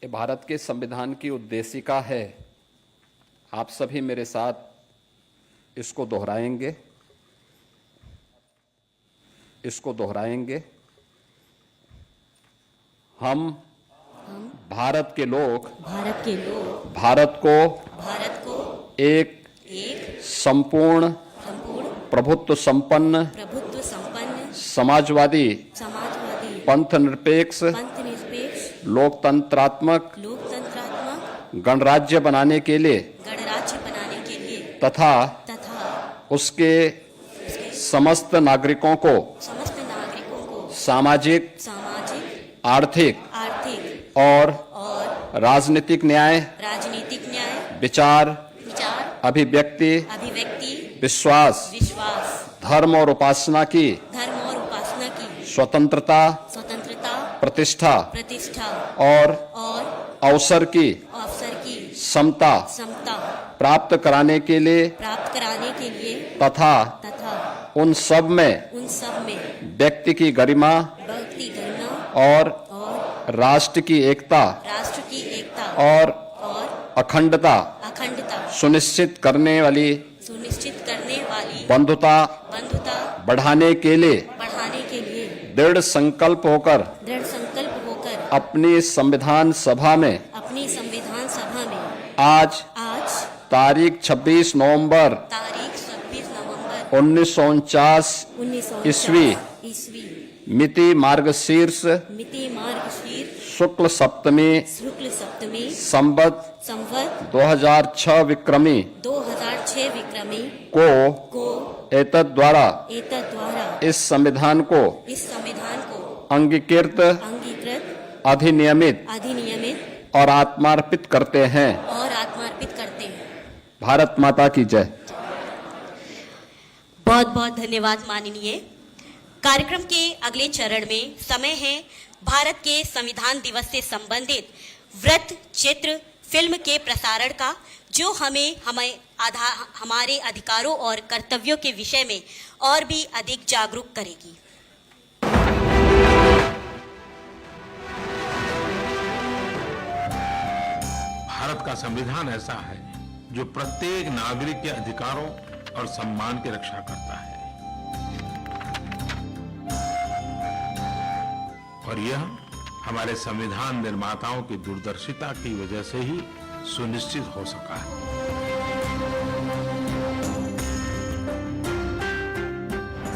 ये भारत के संविधान की उद्देशिका है। आप सभी मेरे साथ इसको दोहराएंगे। हम भारत के लोग भारत को एक संपूर्ण प्रभुत्व संपन्न समाजवादी पंथ निरपेक्ष लोकतंत्रात्मक गणराज्य बनाने के लिए तथा उसके समस्त नागरिकों को सामाजिक आर्थिक और राजनीतिक न्याय विचार अभिव्यक्ति विश्वास धर्म और उपासना की स्वतंत्रता प्रतिष्ठा और अवसर की समता प्राप्त कराने के लिए तथा उन सब में व्यक्ति की गरिमा और राष्ट्र की एकता और अखंडता सुनिश्चित करने वाली बंधुता बढ़ाने के लिए दृढ़ संकल्प होकर अपनी संविधान सभा में आज तारीख 26 नवंबर 1949 ईस्वी मिति मार्गशीर्ष शुक्ल सप्तमी संवत 2006 विक्रमी को एतद द्वारा इस संविधान को अंगीकृत अधिनियमित और आत्मार्पित करते हैं। भारत माता की जय। बहुत बहुत धन्यवाद माननीय। कार्यक्रम के अगले चरण में समय है भारत के संविधान दिवस से संबंधित वृत्त चित्र फिल्म के प्रसारण का, जो हमारे अधिकारों और कर्तव्यों के विषय में और भी अधिक जागरूक करेगी। भारत का संविधान ऐसा है जो प्रत्येक नागरिक के अधिकारों और सम्मान की रक्षा करता है, और यह हमारे संविधान निर्माताओं की दूरदर्शिता की वजह से ही सुनिश्चित हो सका है।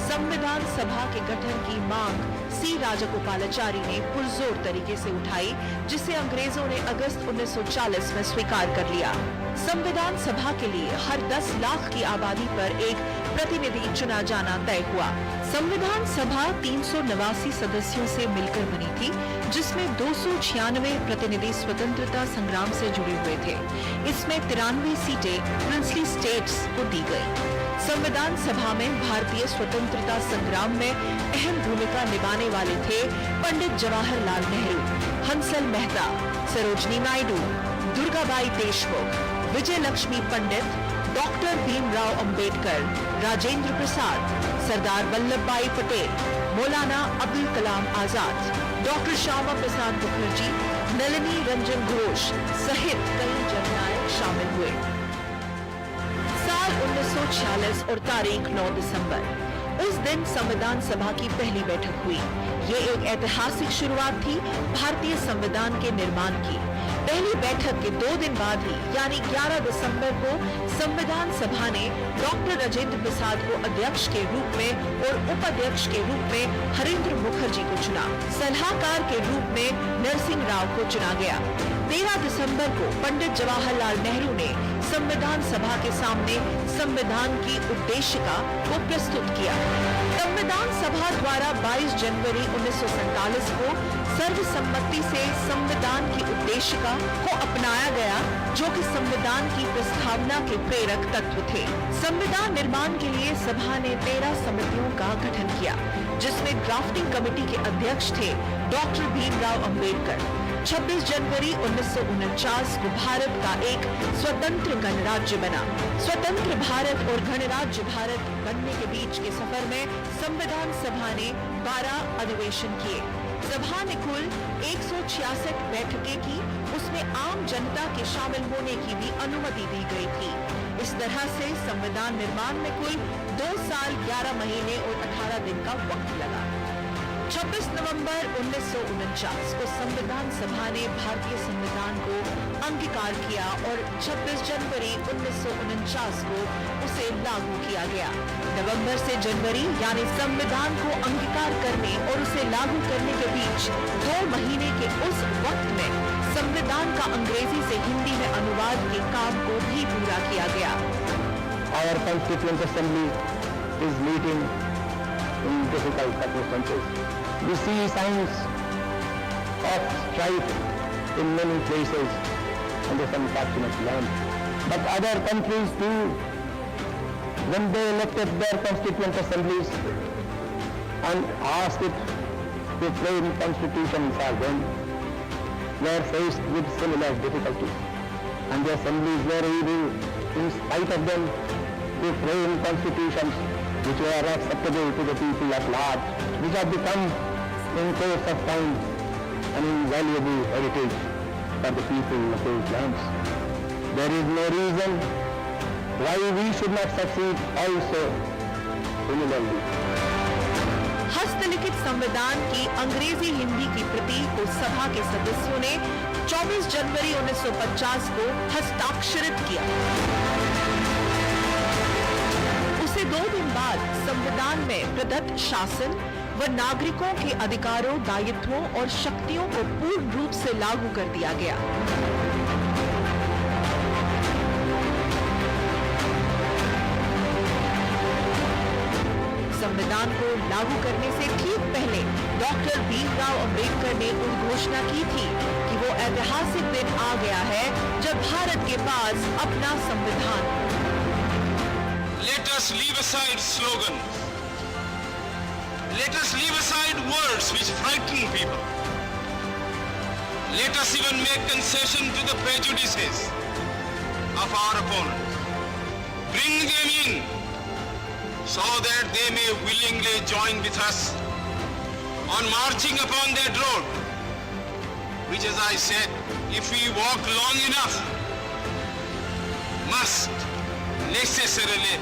संविधान सभा के गठन की मांग सी राजगोपालाचारी ने पुरजोर तरीके से उठाई, जिसे अंग्रेजों ने अगस्त 1940 में स्वीकार कर लिया। संविधान सभा के लिए हर 10 लाख की आबादी पर एक प्रतिनिधि चुना जाना तय हुआ। संविधान सभा 389 सदस्यों से मिलकर बनी थी, जिसमें 296 प्रतिनिधि स्वतंत्रता संग्राम से जुड़े हुए थे। इसमें 93 सीटें प्रिंसली स्टेट्स को दी गई। संविधान सभा में भारतीय स्वतंत्रता संग्राम में अहम भूमिका निभाने वाले थे पंडित जवाहरलाल नेहरू, हंसल मेहता, सरोजनी नायडू, दुर्गाबाई देशमुख, विजय लक्ष्मी पंडित, डॉक्टर भीमराव अंबेडकर, राजेंद्र प्रसाद, सरदार वल्लभ भाई पटेल, मौलाना अब्दुल कलाम आजाद, डॉक्टर श्यामा प्रसाद मुखर्जी, नलिनी रंजन घोष सहित कई जननायक शामिल हुए। साल 1946 और तारीख 9 दिसंबर, उस दिन संविधान सभा की पहली बैठक हुई। ये एक ऐतिहासिक शुरुआत थी भारतीय संविधान के निर्माण की। पहली बैठक के 2 दिन बाद ही यानी 11 दिसंबर को संविधान सभा ने डॉक्टर राजेंद्र प्रसाद को अध्यक्ष के रूप में और उपाध्यक्ष के रूप में हरेंद्र मुखर्जी को चुना। सलाहकार के रूप में नरसिंह राव को चुना गया। 13 दिसंबर को पंडित जवाहरलाल नेहरू ने संविधान सभा के सामने संविधान की उद्देशिका को प्रस्तुत किया। संविधान सभा द्वारा 22 जनवरी 1947 को सर्वसम्मति से संविधान की उद्देशिका को अपनाया गया, जो कि संविधान की प्रस्तावना के प्रेरक तत्व थे। संविधान निर्माण के लिए सभा ने 13 समितियों का गठन किया, जिसमें ड्राफ्टिंग कमेटी के अध्यक्ष थे डॉक्टर भीमराव अंबेडकर। 26 जनवरी 1949 को भारत का एक स्वतंत्र गणराज्य बना। स्वतंत्र भारत और गणराज्य भारत बनने के बीच के सफर में संविधान सभा ने 12 अधिवेशन किए। सभा ने कुल 166 बैठकें की, उसमें आम जनता के शामिल होने की भी अनुमति दी गई थी। इस तरह से संविधान निर्माण में कुल 2 साल 11 महीने और 18 दिन का वक्त लगा। 26 नवंबर 1949 को संविधान सभा ने भारतीय संविधान को अंगीकार किया और 26 जनवरी 1949 को उसे लागू किया गया। नवंबर से जनवरी यानी संविधान को अंगीकार करने और उसे लागू करने के बीच 2 महीने के उस वक्त में संविधान का अंग्रेजी से हिंदी में अनुवाद के काम को भी पूरा किया गया। Our Constituent Assembly is meeting in difficult circumstances. We see signs of strife in many places under some fortunate land. But other countries too, when they elected their constituent assemblies and asked it to frame constitutions for them, were faced with similar difficulties. And the assemblies were able, in spite of them, to frame constitutions which were acceptable to the people at large, which have become in course of time an invaluable heritage for the people of those lands. There is no reason why we should not succeed also similarly. हस्तलिखित संविधान की अंग्रेजी हिंदी की प्रति को सभा के सदस्यों ने 24 जनवरी 1950 को हस्ताक्षरित किया। उसे 2 दिन बाद संविधान में प्रदत्त शासन व नागरिकों के अधिकारों, दायित्वों और शक्तियों को पूर्ण रूप से लागू कर दिया गया। संविधान को लागू करने से ठीक पहले डॉक्टर भीमराव अंबेडकर ने घोषणा की थी कि वो ऐतिहासिक दिन आ गया है जब भारत के पास अपना संविधान। Let us leave aside slogans. Let us leave aside words which frighten people. Let us even make concession to the prejudices of our opponents. Bring them in so that they may willingly join with us on marching upon that road, which, as I said, if we walk long enough, must necessarily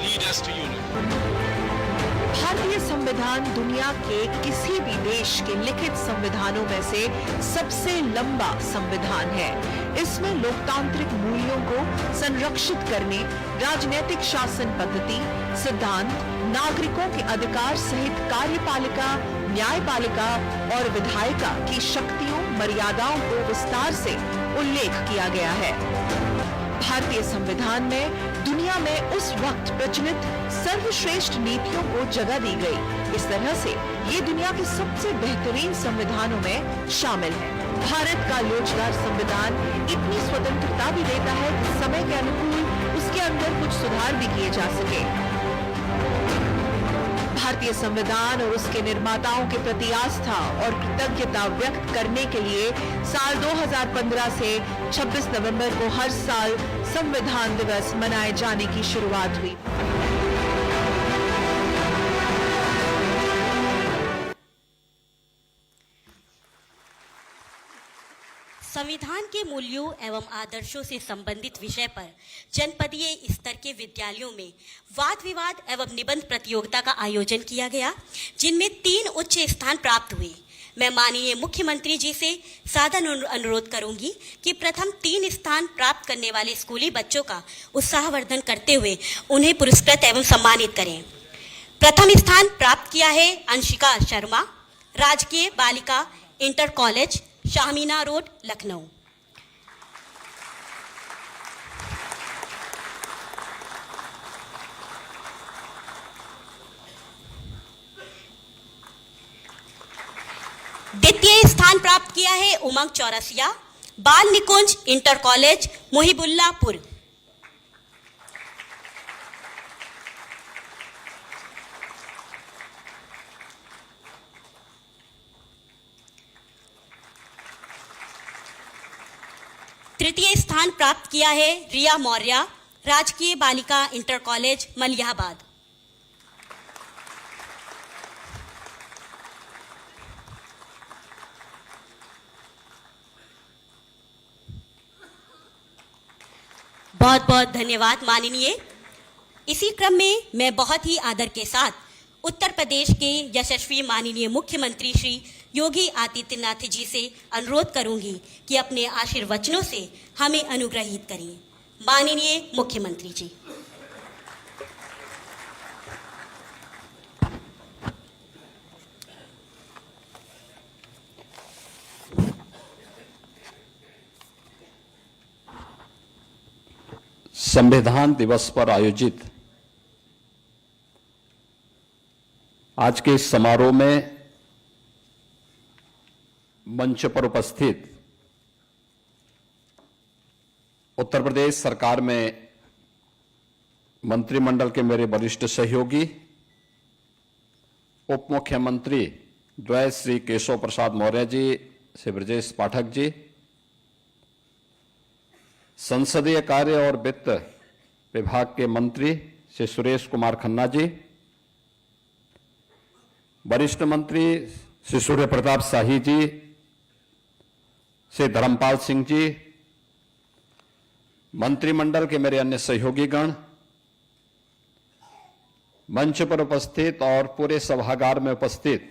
lead us to unity. भारतीय संविधान दुनिया के किसी भी देश के लिखित संविधानों में से सबसे लंबा संविधान है। इसमें लोकतांत्रिक मूल्यों को संरक्षित करने, राजनीतिक शासन पद्धति, सिद्धांत, नागरिकों के अधिकार सहित कार्यपालिका, न्यायपालिका और विधायिका की शक्तियों, मर्यादाओं को विस्तार से उल्लेख किया गया है। भारतीय संविधान में दुनिया में उस वक्त प्रचलित सर्वश्रेष्ठ नीतियों को जगह दी गई। इस तरह से ये दुनिया के सबसे बेहतरीन संविधानों में शामिल है। भारत का लोचदार संविधान इतनी स्वतंत्रता भी देता है कि समय के अनुकूल उसके अंदर कुछ सुधार भी किए जा सके। भारतीय संविधान और उसके निर्माताओं के प्रति आस्था और कृतज्ञता व्यक्त करने के लिए साल 2015 से 26 नवंबर को हर साल संविधान दिवस मनाए जाने की शुरुआत हुई। संविधान के मूल्यों एवं आदर्शों से संबंधित विषय पर जनपदीय स्तर के विद्यालयों में वाद विवाद एवं निबंध प्रतियोगिता का आयोजन किया गया, जिनमें 3 उच्च स्थान प्राप्त हुए। मैं माननीय मुख्यमंत्री जी से सादर अनुरोध करूंगी कि प्रथम 3 स्थान प्राप्त करने वाले स्कूली बच्चों का उत्साहवर्धन करते हुए उन्हें पुरस्कृत एवं सम्मानित करें। प्रथम स्थान प्राप्त किया है अंशिका शर्मा, राजकीय बालिका इंटर कॉलेज, शाहमीना रोड, लखनऊ। द्वितीय स्थान प्राप्त किया है उमंग चौरसिया, बाल निकुंज इंटर कॉलेज, मुहिबुल्लापुर। तृतीय स्थान प्राप्त किया है रिया मौर्य, राजकीय बालिका इंटर कॉलेज, मलियाबाद। बहुत बहुत धन्यवाद माननीय। इसी क्रम में मैं बहुत ही आदर के साथ उत्तर प्रदेश के यशस्वी माननीय मुख्यमंत्री श्री योगी आदित्यनाथ जी से अनुरोध करूंगी कि अपने आशीर्वचनों से हमें अनुग्रहित करिए। माननीय मुख्यमंत्री जी। संविधान दिवस पर आयोजित आज के इस समारोह में मंच पर उपस्थित उत्तर प्रदेश सरकार में मंत्रिमंडल के मेरे वरिष्ठ सहयोगी उप मुख्यमंत्री द्वय श्री केशव प्रसाद मौर्य जी, श्री ब्रजेश पाठक जी, संसदीय कार्य और वित्त विभाग के मंत्री श्री सुरेश कुमार खन्ना जी, वरिष्ठ मंत्री श्री सूर्य प्रताप शाही जी, श्री धर्मपाल सिंह जी, मंत्रिमंडल के मेरे अन्य सहयोगीगण, मंच पर उपस्थित और पूरे सभागार में उपस्थित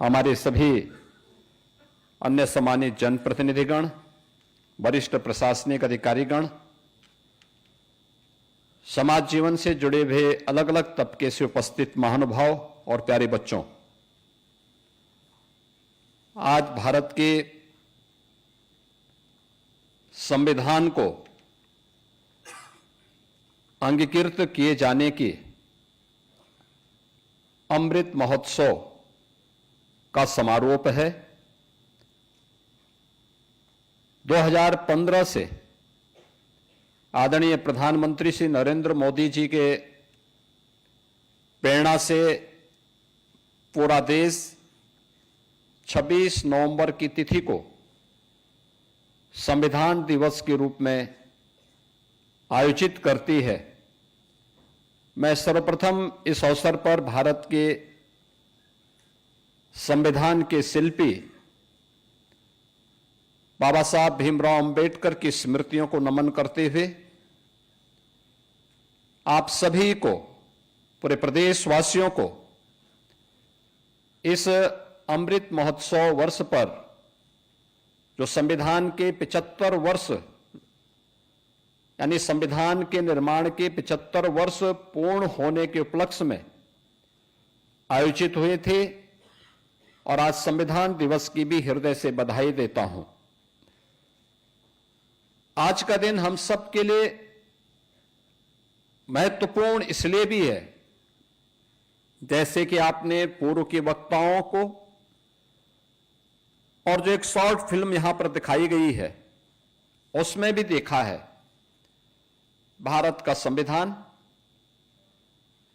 हमारे सभी अन्य सम्मानित जनप्रतिनिधिगण, वरिष्ठ प्रशासनिक अधिकारीगण, समाज जीवन से जुड़े हुए अलग अलग तबके से उपस्थित महानुभाव और प्यारे बच्चों, आज भारत के संविधान को अंगीकृत किए जाने की अमृत महोत्सव का समारोह है। 2015 से आदरणीय प्रधानमंत्री श्री नरेंद्र मोदी जी के प्रेरणा से पूरा देश 26 नवंबर की तिथि को संविधान दिवस के रूप में आयोजित करती है। मैं सर्वप्रथम इस अवसर पर भारत के संविधान के शिल्पी बाबा साहब भीमराव अंबेडकर की स्मृतियों को नमन करते हुए आप सभी को, पूरे प्रदेशवासियों को इस अमृत महोत्सव वर्ष पर जो संविधान के 75 वर्ष यानी संविधान के निर्माण के 75 वर्ष पूर्ण होने के उपलक्ष्य में आयोजित हुए थे और आज संविधान दिवस की भी हृदय से बधाई देता हूं। आज का दिन हम सब के लिए महत्वपूर्ण इसलिए भी है, जैसे कि आपने पूर्व के वक्ताओं को और जो एक शॉर्ट फिल्म यहां पर दिखाई गई है उसमें भी देखा है। भारत का संविधान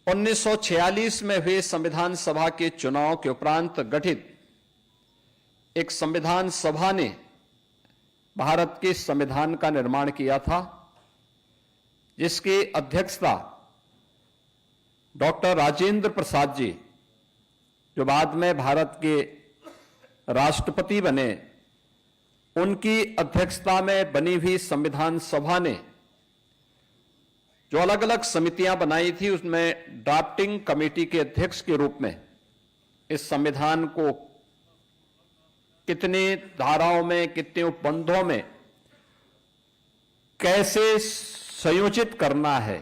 1946 में हुए संविधान सभा के चुनाव के उपरांत गठित एक संविधान सभा ने भारत के संविधान का निर्माण किया था, जिसकी अध्यक्षता डॉक्टर राजेंद्र प्रसाद जी, जो बाद में भारत के राष्ट्रपति बने, उनकी अध्यक्षता में बनी हुई संविधान सभा ने जो अलग अलग समितियां बनाई थी, उसमें ड्राफ्टिंग कमेटी के अध्यक्ष के रूप में इस संविधान को कितनी धाराओं में, कितने उपबंधों में कैसे संयोजित करना है,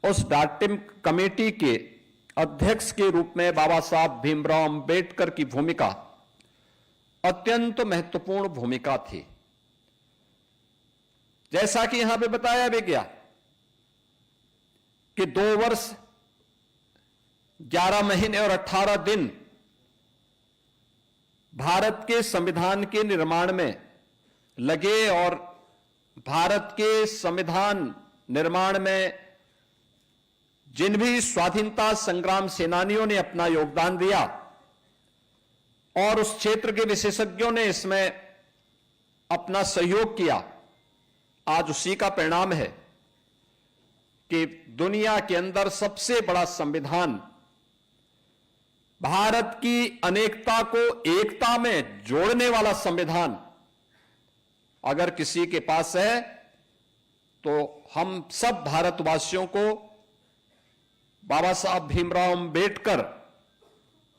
उस ड्राफ्टिंग कमेटी के अध्यक्ष के रूप में बाबा साहब भीमराव अंबेडकर की भूमिका अत्यंत महत्वपूर्ण भूमिका थी। जैसा कि यहां पे बताया भी गया कि 2 वर्ष 11 महीने और 18 दिन भारत के संविधान के निर्माण में लगे और भारत के संविधान निर्माण में जिन भी स्वाधीनता संग्राम सेनानियों ने अपना योगदान दिया और उस क्षेत्र के विशेषज्ञों ने इसमें अपना सहयोग किया, आज उसी का परिणाम है कि दुनिया के अंदर सबसे बड़ा संविधान, भारत की अनेकता को एकता में जोड़ने वाला संविधान अगर किसी के पास है तो हम सब भारतवासियों को बाबा साहब भीमराव अंबेडकर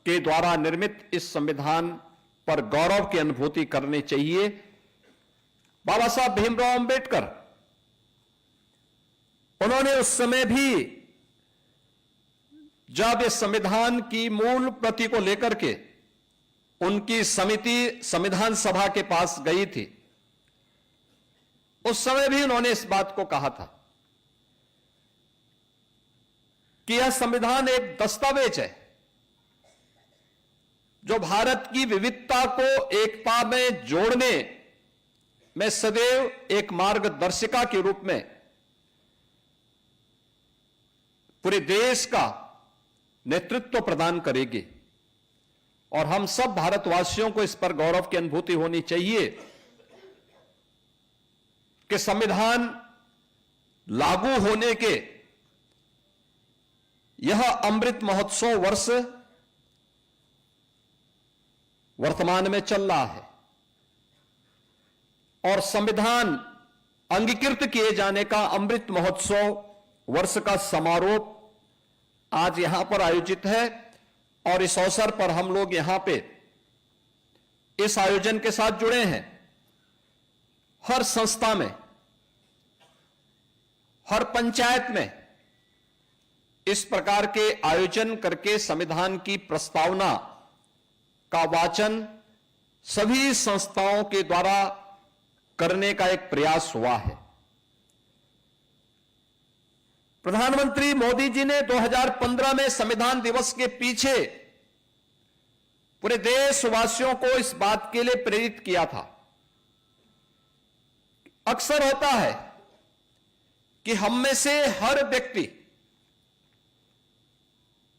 के द्वारा निर्मित इस संविधान पर गौरव की अनुभूति करनी चाहिए। बाबा साहब भीमराव अंबेडकर, उन्होंने उस समय भी जब इस संविधान की मूल प्रति को लेकर के उनकी समिति संविधान सभा के पास गई थी, उस समय भी उन्होंने इस बात को कहा था कि यह संविधान एक दस्तावेज है जो भारत की विविधता को एकता में जोड़ने में सदैव एक मार्गदर्शिका के रूप में पूरे देश का नेतृत्व प्रदान करेगी। और हम सब भारतवासियों को इस पर गौरव की अनुभूति होनी चाहिए कि संविधान लागू होने के यह अमृत महोत्सव वर्ष वर्तमान में चल रहा है और संविधान अंगीकृत किए जाने का अमृत महोत्सव वर्ष का समारोह आज यहां पर आयोजित है। और इस अवसर पर हम लोग यहां पे इस आयोजन के साथ जुड़े हैं। हर संस्था में, हर पंचायत में इस प्रकार के आयोजन करके संविधान की प्रस्तावना का वाचन सभी संस्थाओं के द्वारा करने का एक प्रयास हुआ है। प्रधानमंत्री मोदी जी ने 2015 में संविधान दिवस के पीछे पूरे देशवासियों को इस बात के लिए प्रेरित किया था। अक्सर होता है कि हम में से हर व्यक्ति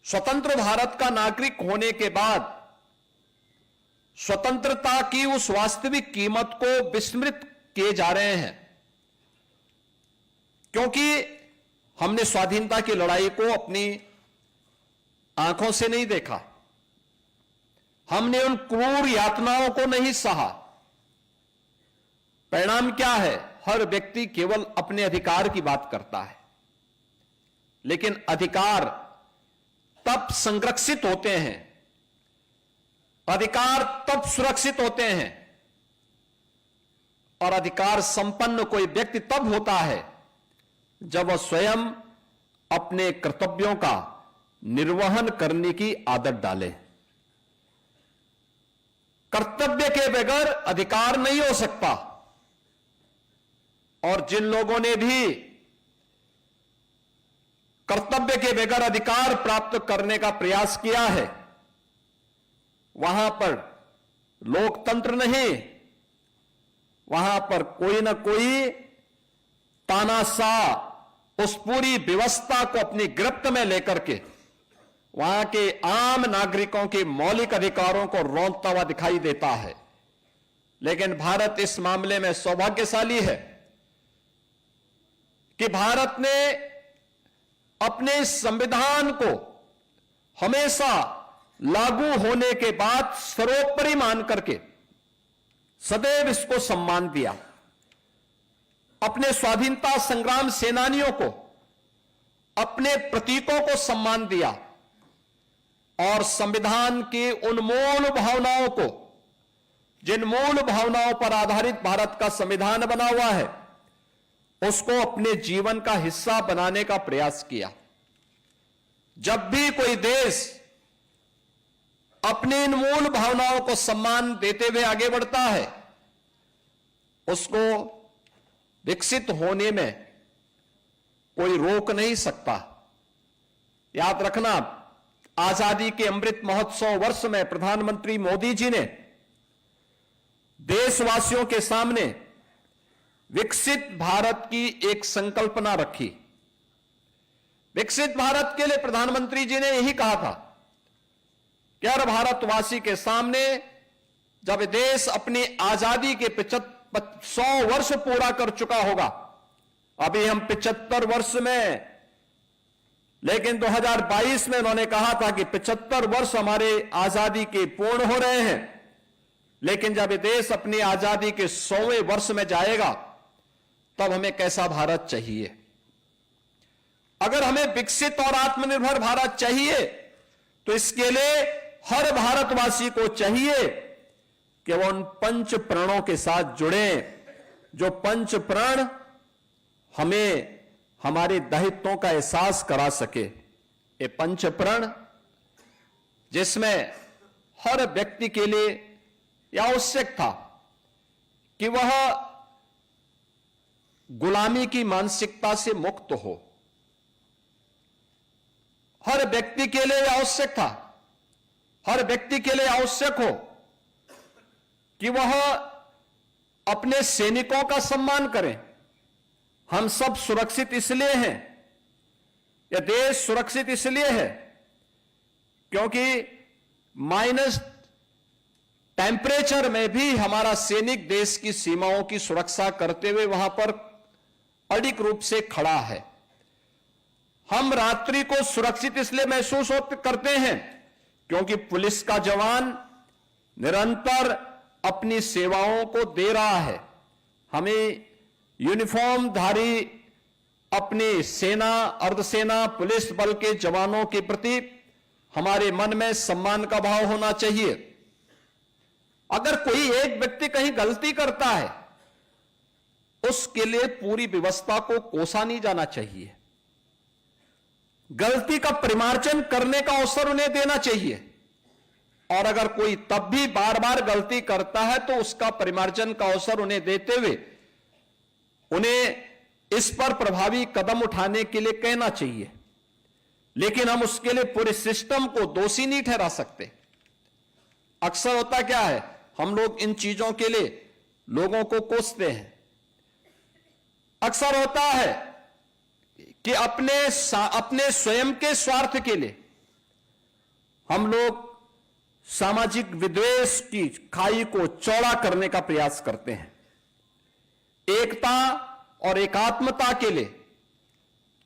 स्वतंत्र भारत का नागरिक होने के बाद स्वतंत्रता की उस वास्तविक कीमत को विस्मृत किए जा रहे हैं, क्योंकि हमने स्वाधीनता की लड़ाई को अपनी आंखों से नहीं देखा, हमने उन क्रूर यातनाओं को नहीं सहा। परिणाम क्या है? हर व्यक्ति केवल अपने अधिकार की बात करता है, लेकिन अधिकार तब संरक्षित होते हैं, अधिकार तब सुरक्षित होते हैं और अधिकार संपन्न कोई व्यक्ति तब होता है जब वह स्वयं अपने कर्तव्यों का निर्वहन करने की आदत डाले। कर्तव्य के बगैर अधिकार नहीं हो सकता। और जिन लोगों ने भी कर्तव्य के बगैर अधिकार प्राप्त करने का प्रयास किया है, वहां पर लोकतंत्र नहीं, वहां पर कोई ना कोई तानाशाह उस पूरी व्यवस्था को अपनी गिरफ्त में लेकर के वहां के आम नागरिकों के मौलिक अधिकारों को रौंदता हुआ दिखाई देता है। लेकिन भारत इस मामले में सौभाग्यशाली है कि भारत ने अपने संविधान को हमेशा लागू होने के बाद सर्वोपरि मान करके सदैव इसको सम्मान दिया। अपने स्वाधीनता संग्राम सेनानियों को, अपने प्रतीकों को सम्मान दिया और संविधान की उन मूल भावनाओं को, जिन मूल भावनाओं पर आधारित भारत का संविधान बना हुआ है, उसको अपने जीवन का हिस्सा बनाने का प्रयास किया। जब भी कोई देश अपनी इन मूल भावनाओं को सम्मान देते हुए आगे बढ़ता है, उसको विकसित होने में कोई रोक नहीं सकता। याद रखना, आजादी के अमृत महोत्सव वर्ष में प्रधानमंत्री मोदी जी ने देशवासियों के सामने विकसित भारत की एक संकल्पना रखी। विकसित भारत के लिए प्रधानमंत्री जी ने यही कहा था कि हर भारतवासी के सामने जब देश अपनी आजादी के 100 वर्ष पूरा कर चुका होगा, अभी हम 75 वर्ष में, लेकिन 2022 में उन्होंने कहा था कि 75 वर्ष हमारे आजादी के पूर्ण हो रहे हैं, लेकिन जब ये देश अपनी आजादी के 100वें वर्ष में जाएगा तब हमें कैसा भारत चाहिए। अगर हमें विकसित और आत्मनिर्भर भारत चाहिए तो इसके लिए हर भारतवासी को चाहिए कि वो उन पंच प्रणों के साथ जुड़े, जो पंच प्रण हमें हमारे दायित्वों का एहसास करा सके। ये पंच प्रण जिसमें हर व्यक्ति के लिए यह आवश्यक था कि वह गुलामी की मानसिकता से मुक्त हो। हर व्यक्ति के लिए आवश्यक था, हर व्यक्ति के लिए आवश्यक हो कि वह अपने सैनिकों का सम्मान करें। हम सब सुरक्षित इसलिए हैं, यह देश सुरक्षित इसलिए है क्योंकि माइनस टेम्परेचर में भी हमारा सैनिक देश की सीमाओं की सुरक्षा करते हुए वहां पर अडिग रूप से खड़ा है। हम रात्रि को सुरक्षित इसलिए महसूस करते हैं क्योंकि पुलिस का जवान निरंतर अपनी सेवाओं को दे रहा है। हमें यूनिफॉर्मधारी अपनी सेना, अर्धसेना, पुलिस बल के जवानों के प्रति हमारे मन में सम्मान का भाव होना चाहिए। अगर कोई एक व्यक्ति कहीं गलती करता है, उसके लिए पूरी व्यवस्था को कोसा नहीं जाना चाहिए। गलती का परिमार्जन करने का अवसर उन्हें देना चाहिए, और अगर कोई तब भी बार बार गलती करता है तो उसका परिमार्जन का अवसर उन्हें देते हुए उन्हें इस पर प्रभावी कदम उठाने के लिए कहना चाहिए। लेकिन हम उसके लिए पूरे सिस्टम को दोषी नहीं ठहरा सकते। अक्सर होता क्या है, हम लोग इन चीजों के लिए लोगों को कोसते हैं। अक्सर होता है कि अपने स्वयं के स्वार्थ के लिए हम लोग सामाजिक विद्वेष की खाई को चौड़ा करने का प्रयास करते हैं। एकता और एकात्मता के लिए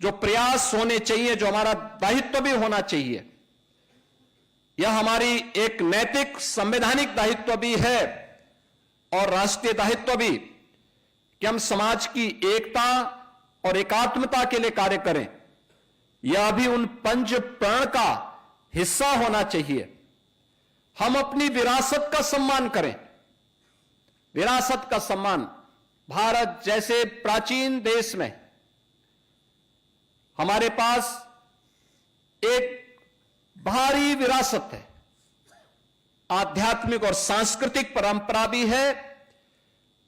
जो प्रयास होने चाहिए, जो हमारा दायित्व भी होना चाहिए, यह हमारी एक नैतिक संवैधानिक दायित्व भी है और राष्ट्रीय दायित्व भी कि हम समाज की एकता और एकात्मता के लिए कार्य करें। यह भी उन पंच प्रण का हिस्सा होना चाहिए। हम अपनी विरासत का सम्मान करें। विरासत का सम्मान, भारत जैसे प्राचीन देश में हमारे पास एक भारी विरासत है, आध्यात्मिक और सांस्कृतिक परंपरा भी है,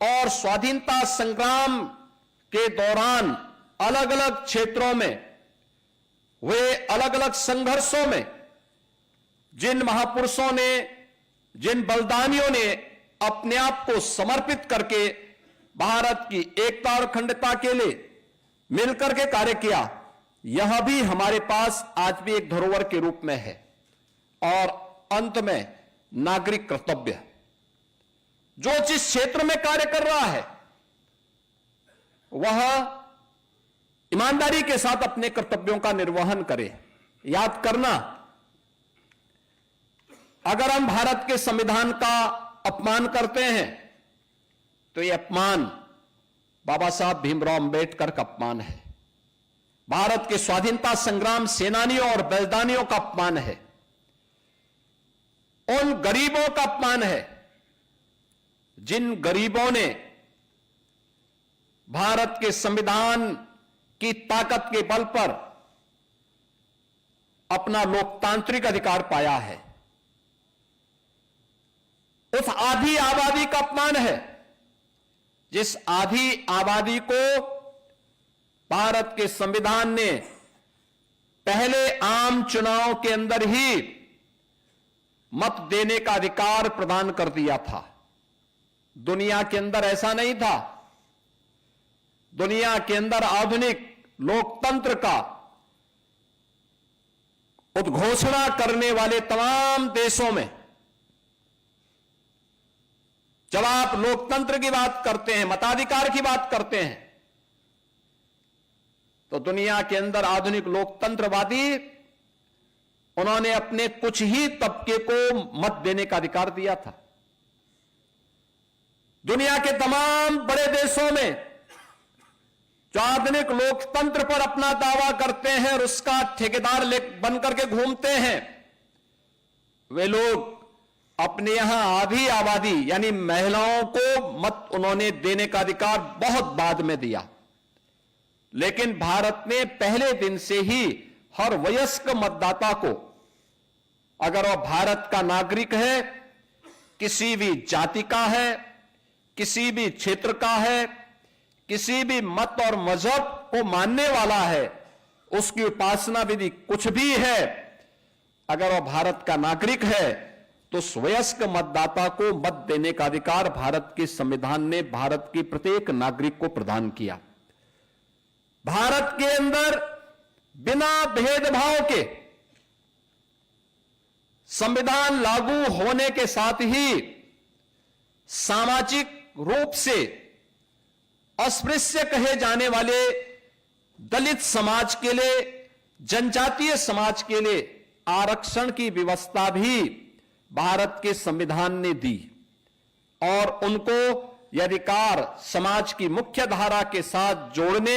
और स्वाधीनता संग्राम के दौरान अलग अलग क्षेत्रों में हुए अलग अलग संघर्षों में जिन महापुरुषों ने, जिन बलिदानियों ने अपने आप को समर्पित करके भारत की एकता और अखंडता के लिए मिलकर के कार्य किया, यह भी हमारे पास आज भी एक धरोहर के रूप में है। और अंत में नागरिक कर्तव्य, जो जिस क्षेत्र में कार्य कर रहा है वह ईमानदारी के साथ अपने कर्तव्यों का निर्वहन करे। याद करना, अगर हम भारत के संविधान का अपमान करते हैं तो यह अपमान बाबा साहब भीमराव अंबेडकर का अपमान है, भारत के स्वाधीनता संग्राम सेनानियों और बलिदानियों का अपमान है, उन गरीबों का अपमान है जिन गरीबों ने भारत के संविधान की ताकत के बल पर अपना लोकतांत्रिक अधिकार पाया है। उस आधी आबादी का अपमान है जिस आधी आबादी को भारत के संविधान ने पहले आम चुनाव के अंदर ही मत देने का अधिकार प्रदान कर दिया था। दुनिया के अंदर ऐसा नहीं था। दुनिया के अंदर आधुनिक लोकतंत्र का उद्घोषणा करने वाले तमाम देशों में जब आप लोकतंत्र की बात करते हैं, मताधिकार की बात करते हैं, तो दुनिया के अंदर आधुनिक लोकतंत्रवादी उन्होंने अपने कुछ ही तबके को मत देने का अधिकार दिया था। दुनिया के तमाम बड़े देशों में जो आधुनिक लोकतंत्र पर अपना दावा करते हैं और उसका ठेकेदार बनकर के घूमते हैं, वे लोग अपने यहां आधी आबादी यानी महिलाओं को मत उन्होंने देने का अधिकार बहुत बाद में दिया, लेकिन भारत ने पहले दिन से ही हर वयस्क मतदाता को, अगर वह भारत का नागरिक है, किसी भी जाति का है, किसी भी क्षेत्र का है, किसी भी मत और मजहब को मानने वाला है, उसकी उपासना विधि कुछ भी है, अगर वह भारत का नागरिक है तो उस वयस्क मतदाता को मत देने का अधिकार भारत के संविधान ने भारत के प्रत्येक नागरिक को प्रदान किया। भारत के अंदर बिना भेदभाव के संविधान लागू होने के साथ ही सामाजिक रूप से अस्पृश्य कहे जाने वाले दलित समाज के लिए, जनजातीय समाज के लिए आरक्षण की व्यवस्था भी भारत के संविधान ने दी और उनको यह अधिकार समाज की मुख्य धारा के साथ जोड़ने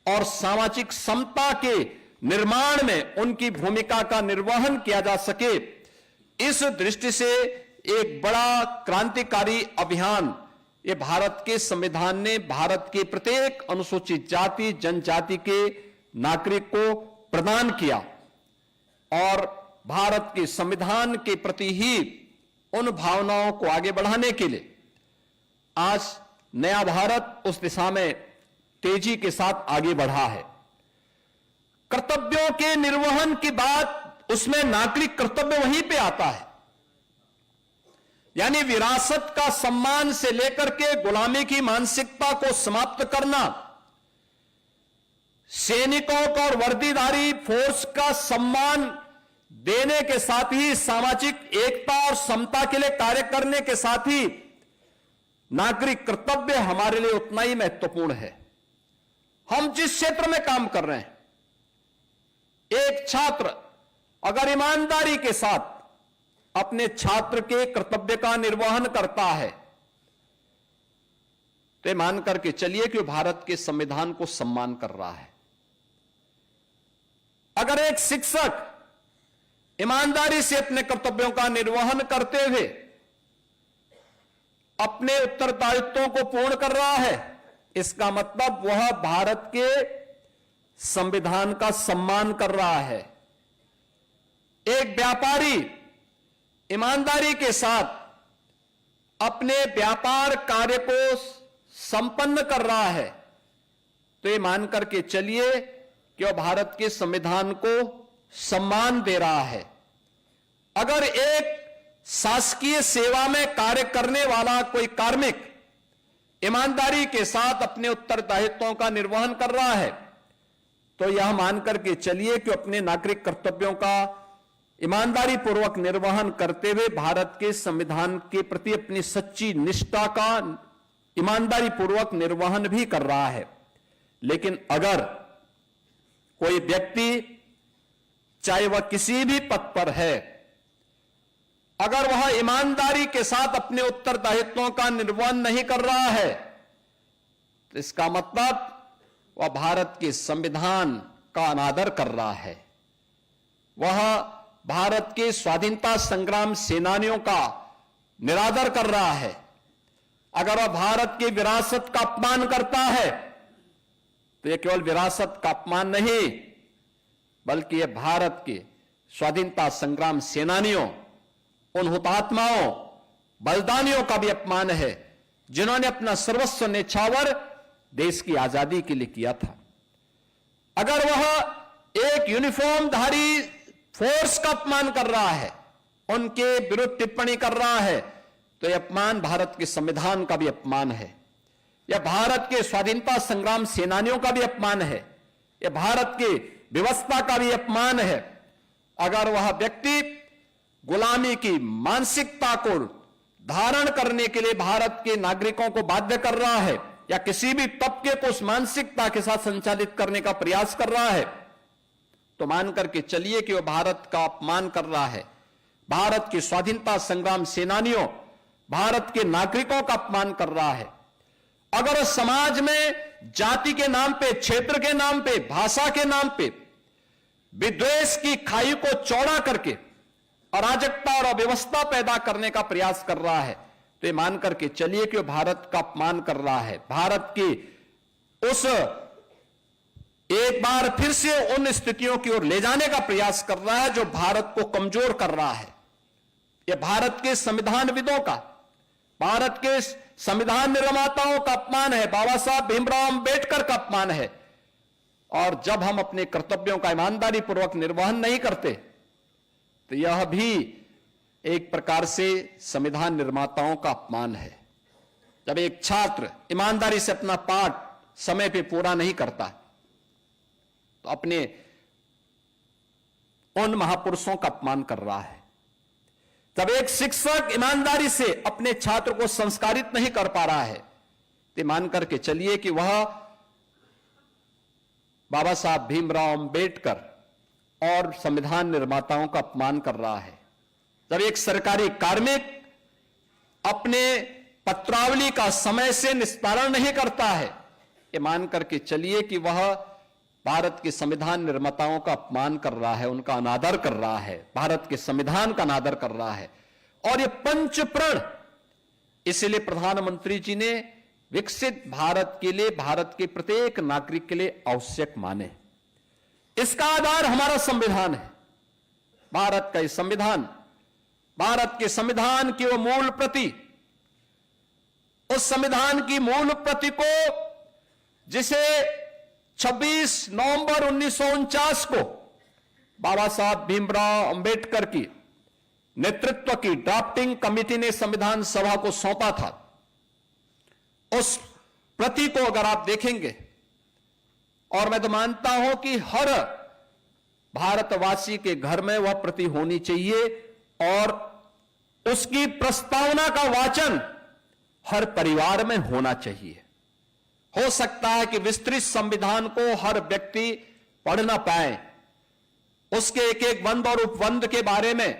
और सामाजिक समता के निर्माण में उनकी भूमिका का निर्वहन किया जा सके, इस दृष्टि से एक बड़ा क्रांतिकारी अभियान ये भारत के संविधान ने भारत के प्रत्येक अनुसूचित जाति जनजाति के नागरिक को प्रदान किया और भारत के संविधान के प्रति ही उन भावनाओं को आगे बढ़ाने के लिए आज नया भारत उस दिशा में तेजी के साथ आगे बढ़ा है। कर्तव्यों के निर्वहन की बात, उसमें नागरिक कर्तव्य वहीं पे आता है, यानी विरासत का सम्मान से लेकर के गुलामी की मानसिकता को समाप्त करना, सैनिकों का और वर्दीधारी फोर्स का सम्मान देने के साथ ही सामाजिक एकता और समता के लिए कार्य करने के साथ ही नागरिक कर्तव्य हमारे लिए उतना ही महत्वपूर्ण है। हम जिस क्षेत्र में काम कर रहे हैं, एक छात्र अगर ईमानदारी के साथ अपने छात्र के कर्तव्य का निर्वहन करता है तो मान करके चलिए कि भारत के संविधान को सम्मान कर रहा है। अगर एक शिक्षक ईमानदारी से अपने कर्तव्यों का निर्वहन करते हुए अपने उत्तरदायित्वों को पूर्ण कर रहा है, इसका मतलब वह भारत के संविधान का सम्मान कर रहा है। एक व्यापारी ईमानदारी के साथ अपने व्यापार कार्य को संपन्न कर रहा है तो ये मान करके चलिए कि वह भारत के संविधान को सम्मान दे रहा है। अगर एक शासकीय सेवा में कार्य करने वाला कोई कार्मिक ईमानदारी के साथ अपने उत्तरदायित्वों का निर्वहन कर रहा है तो यह मान करके चलिए कि अपने नागरिक कर्तव्यों का ईमानदारी पूर्वक निर्वहन करते हुए भारत के संविधान के प्रति अपनी सच्ची निष्ठा का ईमानदारी पूर्वक निर्वहन भी कर रहा है। लेकिन अगर कोई व्यक्ति, चाहे वह किसी भी पद पर है, अगर वह ईमानदारी के साथ अपने उत्तरदायित्वों का निर्वहन नहीं कर रहा है तो इसका मतलब वह भारत के संविधान का अनादर कर रहा है, वह भारत के स्वाधीनता संग्राम सेनानियों का निरादर कर रहा है। अगर वह भारत की विरासत का अपमान करता है तो यह केवल विरासत का अपमान नहीं बल्कि यह भारत के स्वाधीनता संग्राम सेनानियों, उन हुतात्माओं, बलिदानियों का भी अपमान है जिन्होंने अपना सर्वस्व न्यौछावर देश की आजादी के लिए किया था। अगर वह एक यूनिफॉर्मधारी फोर्स का अपमान कर रहा है, उनके विरुद्ध टिप्पणी कर रहा है तो यह अपमान भारत के संविधान का भी अपमान है, यह भारत के स्वाधीनता संग्राम सेनानियों का भी अपमान है, यह भारत की व्यवस्था का भी अपमान है। अगर वह व्यक्ति गुलामी की मानसिकता को धारण करने के लिए भारत के नागरिकों को बाध्य कर रहा है या किसी भी तबके को उस मानसिकता के साथ संचालित करने का प्रयास कर रहा है तो मान करके चलिए कि वह भारत का अपमान कर रहा है, भारत के स्वाधीनता संग्राम सेनानियों, भारत के नागरिकों का अपमान कर रहा है। अगर समाज में जाति के नाम पे, क्षेत्र के नाम पे, भाषा के नाम पे विद्वेष की खाई को चौड़ा करके अराजकता और अव्यवस्था पैदा करने का प्रयास कर रहा है, तो ये मान करके चलिए कि वो भारत का अपमान कर रहा है, भारत की उस एक बार फिर से उन स्थितियों की ओर ले जाने का प्रयास कर रहा है जो भारत को कमजोर कर रहा है। यह भारत के संविधानविदों का, भारत के संविधान निर्माताओं का अपमान है, बाबा साहब भीमराव अंबेडकर का अपमान है। और जब हम अपने कर्तव्यों का ईमानदारी पूर्वक निर्वहन नहीं करते तो यह भी एक प्रकार से संविधान निर्माताओं का अपमान है। जब एक छात्र ईमानदारी से अपना पाठ समय पे पूरा नहीं करता तो अपने उन महापुरुषों का अपमान कर रहा है। जब एक शिक्षक ईमानदारी से अपने छात्र को संस्कारित नहीं कर पा रहा है तो मान करके चलिए कि वह बाबा साहब भीमराव अंबेडकर और संविधान निर्माताओं का अपमान कर रहा है। जब एक सरकारी कार्मिक अपने पत्रावली का समय से निस्तारण नहीं करता है, ये मान करके चलिए कि वह भारत के संविधान निर्माताओं का अपमान कर रहा है, उनका अनादर कर रहा है, भारत के संविधान का अनादर कर रहा है। और ये पंचप्रण इसलिए प्रधानमंत्री जी ने विकसित भारत के लिए, भारत के प्रत्येक नागरिक के लिए आवश्यक माने। इसका आधार हमारा संविधान है। भारत का ये संविधान, भारत के संविधान की वो मूल प्रति, उस संविधान की मूल प्रति को जिसे 26 नवंबर 1949 को बाबा साहब भीमराव अंबेडकर की नेतृत्व की ड्राफ्टिंग कमेटी ने संविधान सभा को सौंपा था, उस प्रति को अगर आप देखेंगे, और मैं तो मानता हूं कि हर भारतवासी के घर में वह प्रति होनी चाहिए और उसकी प्रस्तावना का वाचन हर परिवार में होना चाहिए। हो सकता है कि विस्तृत संविधान को हर व्यक्ति पढ़ ना पाए, उसके एक एक बंद और उपबंध के बारे में,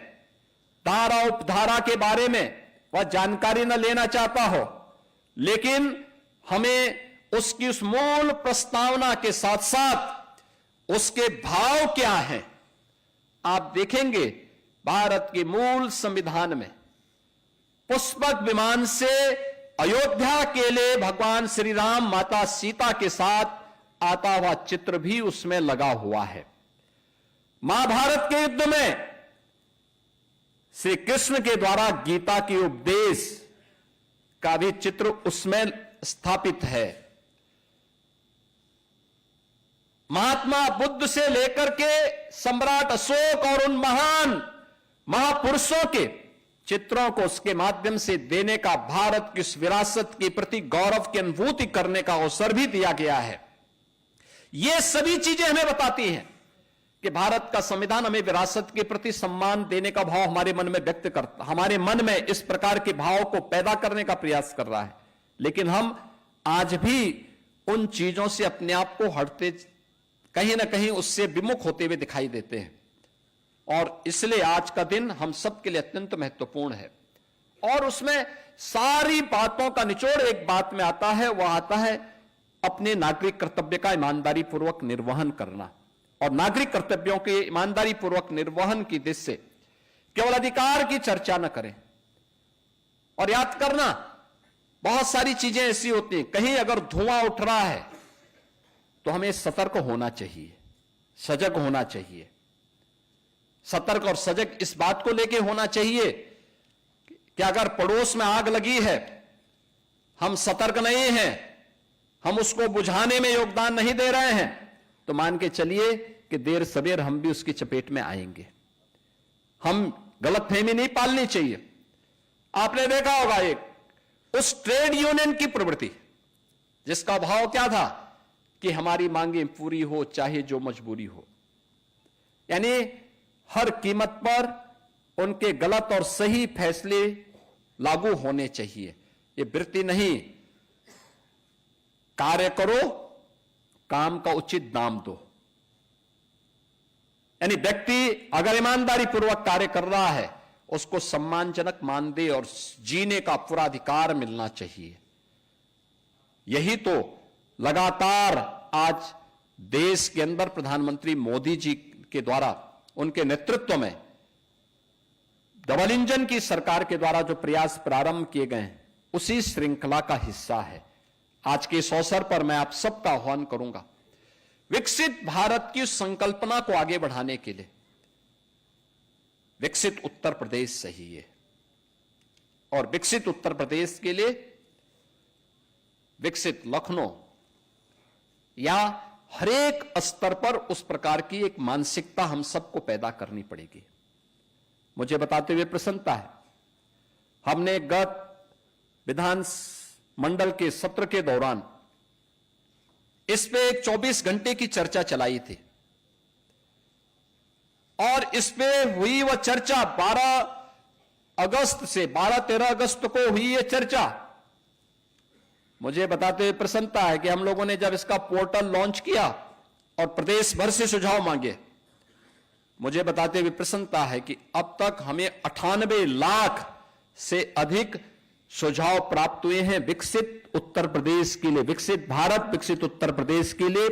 धारा उपधारा के बारे में वह जानकारी न लेना चाहता हो, लेकिन हमें उसकी उस मूल प्रस्तावना के साथ साथ उसके भाव क्या हैं, आप देखेंगे भारत के मूल संविधान में पुष्पक विमान से अयोध्या के लिए भगवान श्री राम माता सीता के साथ आता हुआ चित्र भी उसमें लगा हुआ है। महाभारत के युद्ध में श्री कृष्ण के द्वारा गीता के उपदेश का भी चित्र उसमें स्थापित है। महात्मा बुद्ध से लेकर के सम्राट अशोक और उन महान महापुरुषों के चित्रों को उसके माध्यम से देने का, भारत की इस विरासत के प्रति गौरव की अनुभूति करने का अवसर भी दिया गया है। ये सभी चीजें हमें बताती हैं कि भारत का संविधान हमें विरासत के प्रति सम्मान देने का भाव हमारे मन में व्यक्त करता, हमारे मन में इस प्रकार के भाव को पैदा करने का प्रयास कर रहा है। लेकिन हम आज भी उन चीजों से अपने आप को हटते, कहीं ना कहीं उससे विमुख होते हुए दिखाई देते हैं। और इसलिए आज का दिन हम सबके लिए अत्यंत महत्वपूर्ण है। और उसमें सारी बातों का निचोड़ एक बात में आता है, वह आता है अपने नागरिक कर्तव्य का ईमानदारी पूर्वक निर्वहन करना। और नागरिक कर्तव्यों के ईमानदारी पूर्वक निर्वहन की दिशा से केवल अधिकार की चर्चा न करें। और याद करना, बहुत सारी चीजें ऐसी होती हैं, कहीं अगर धुआं उठ रहा है तो हमें सतर्क होना चाहिए, सजग होना चाहिए। सतर्क और सजग इस बात को लेकर होना चाहिए कि अगर पड़ोस में आग लगी है, हम सतर्क नहीं हैं, हम उसको बुझाने में योगदान नहीं दे रहे हैं, तो मान के चलिए कि देर सवेर हम भी उसकी चपेट में आएंगे। हम गलतफहमी नहीं पालनी चाहिए। आपने देखा होगा एक उस ट्रेड यूनियन की प्रवृत्ति जिसका भाव क्या था कि हमारी मांगें पूरी हो चाहे जो मजबूरी हो, यानी हर कीमत पर उनके गलत और सही फैसले लागू होने चाहिए। ये वृत्ति नहीं, कार्य करो, काम का उचित दाम दो। यानी व्यक्ति अगर ईमानदारी पूर्वक कार्य कर रहा है, उसको सम्मानजनक मानदेय और जीने का पूरा अधिकार मिलना चाहिए। यही तो लगातार आज देश के अंदर प्रधानमंत्री मोदी जी के द्वारा, उनके नेतृत्व में डबल इंजन की सरकार के द्वारा जो प्रयास प्रारंभ किए गए हैं, उसी श्रृंखला का हिस्सा है। आज के इस अवसर पर मैं आप सबका आह्वान करूंगा, विकसित भारत की संकल्पना को आगे बढ़ाने के लिए विकसित उत्तर प्रदेश चाहिए, और विकसित उत्तर प्रदेश के लिए विकसित लखनऊ या हरेक स्तर पर उस प्रकार की एक मानसिकता हम सबको पैदा करनी पड़ेगी। मुझे बताते हुए प्रसन्नता है, हमने गत विधान मंडल के सत्र के दौरान इस पे एक 24 घंटे की चर्चा चलाई थी, और इस पे हुई वह चर्चा 12-13 अगस्त को हुई यह चर्चा। मुझे बताते हुए प्रसन्नता है कि हम लोगों ने जब इसका पोर्टल लॉन्च किया और प्रदेश भर से सुझाव मांगे, मुझे बताते हुए प्रसन्नता है कि अब तक हमें 98 लाख से अधिक सुझाव प्राप्त हुए हैं विकसित उत्तर प्रदेश के लिए, विकसित भारत, विकसित उत्तर प्रदेश के लिए।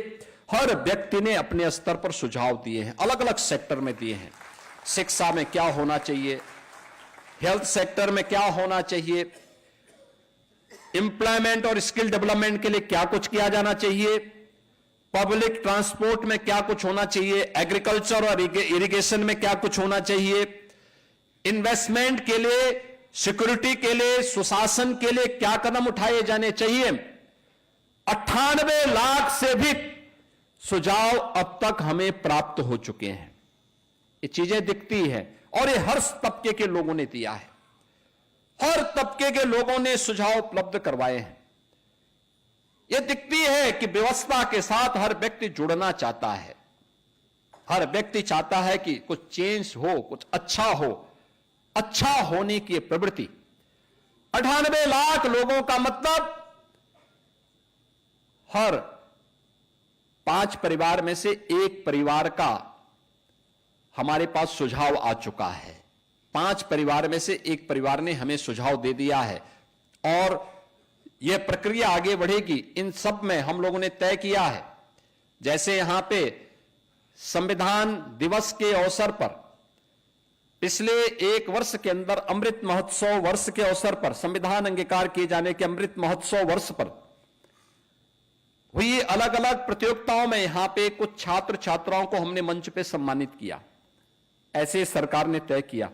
हर व्यक्ति ने अपने स्तर पर सुझाव दिए हैं, अलग अलग सेक्टर में दिए हैं। शिक्षा में क्या होना चाहिए, हेल्थ सेक्टर में क्या होना चाहिए, एम्प्लॉयमेंट और स्किल डेवलपमेंट के लिए क्या कुछ किया जाना चाहिए, पब्लिक ट्रांसपोर्ट में क्या कुछ होना चाहिए, एग्रीकल्चर और इरिगेशन में क्या कुछ होना चाहिए, इन्वेस्टमेंट के लिए, सिक्योरिटी के लिए, सुशासन के लिए क्या कदम उठाए जाने चाहिए। 98 लाख से भी सुझाव अब तक हमें प्राप्त हो चुके हैं। ये चीजें दिखती हैं, और ये हर तबके के लोगों ने दिया है, हर तबके के लोगों ने सुझाव उपलब्ध करवाए हैं। यह दिखती है कि व्यवस्था के साथ हर व्यक्ति जुड़ना चाहता है, हर व्यक्ति चाहता है कि कुछ चेंज हो, कुछ अच्छा हो, अच्छा होने की प्रवृत्ति। 98 लाख लोगों का मतलब हर 5 परिवार में से एक परिवार का हमारे पास सुझाव आ चुका है। 5 परिवार में से एक परिवार ने हमें सुझाव दे दिया है, और यह प्रक्रिया आगे बढ़ेगी। इन सब में हम लोगों ने तय किया है, जैसे यहां पे संविधान दिवस के अवसर पर पिछले 1 वर्ष के अंदर अमृत महोत्सव वर्ष के अवसर पर, संविधान अंगीकार किए जाने के अमृत महोत्सव वर्ष पर हुई अलग अलग प्रतियोगिताओं में यहां पे कुछ छात्र छात्राओं को हमने मंच पे सम्मानित किया। ऐसे सरकार ने तय किया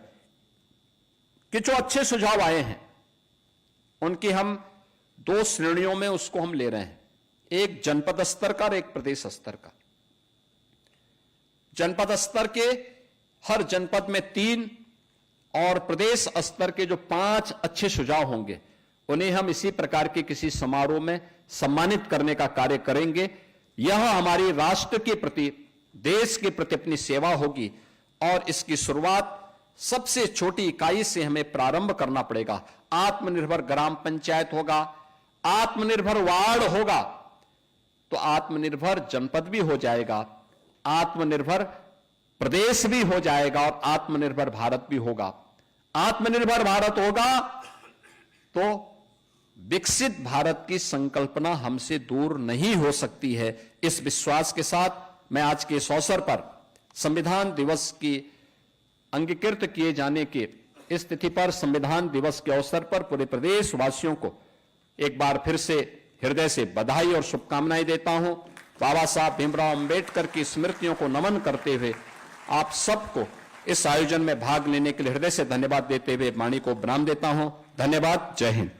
कि जो अच्छे सुझाव आए हैं उनकी हम 2 श्रेणियों में उसको हम ले रहे हैं, एक जनपद स्तर का और एक प्रदेश स्तर का। जनपद स्तर के हर जनपद में 3 और प्रदेश स्तर के जो 5 अच्छे सुझाव होंगे, उन्हें हम इसी प्रकार के किसी समारोह में सम्मानित करने का कार्य करेंगे। यह हमारी राष्ट्र के प्रति, देश के प्रति अपनी सेवा होगी, और इसकी शुरुआत सबसे छोटी इकाई से हमें प्रारंभ करना पड़ेगा। आत्मनिर्भर ग्राम पंचायत होगा, आत्मनिर्भर वार्ड होगा, तो आत्मनिर्भर जनपद भी हो जाएगा, आत्मनिर्भर प्रदेश भी हो जाएगा, और आत्मनिर्भर भारत भी होगा। आत्मनिर्भर भारत होगा तो विकसित भारत की संकल्पना हमसे दूर नहीं हो सकती है। इस विश्वास के साथ मैं आज के इस अवसर पर संविधान दिवस की अंगीकृत किए जाने की इस तिथि पर, संविधान दिवस के अवसर पर पूरे प्रदेश वासियों को एक बार फिर से हृदय से बधाई और शुभकामनाएं देता हूं। बाबा साहब भीमराव अंबेडकर की स्मृतियों को नमन करते हुए आप सबको इस आयोजन में भाग लेने के लिए हृदय से धन्यवाद देते हुए वाणी को विराम देता हूं। धन्यवाद। जय हिंद।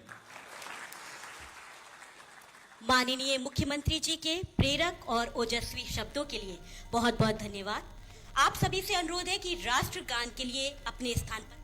माननीय मुख्यमंत्री जी के प्रेरक और ओजस्वी शब्दों के लिए बहुत बहुत धन्यवाद। आप सभी से अनुरोध है कि राष्ट्रगान के लिए अपने स्थान पर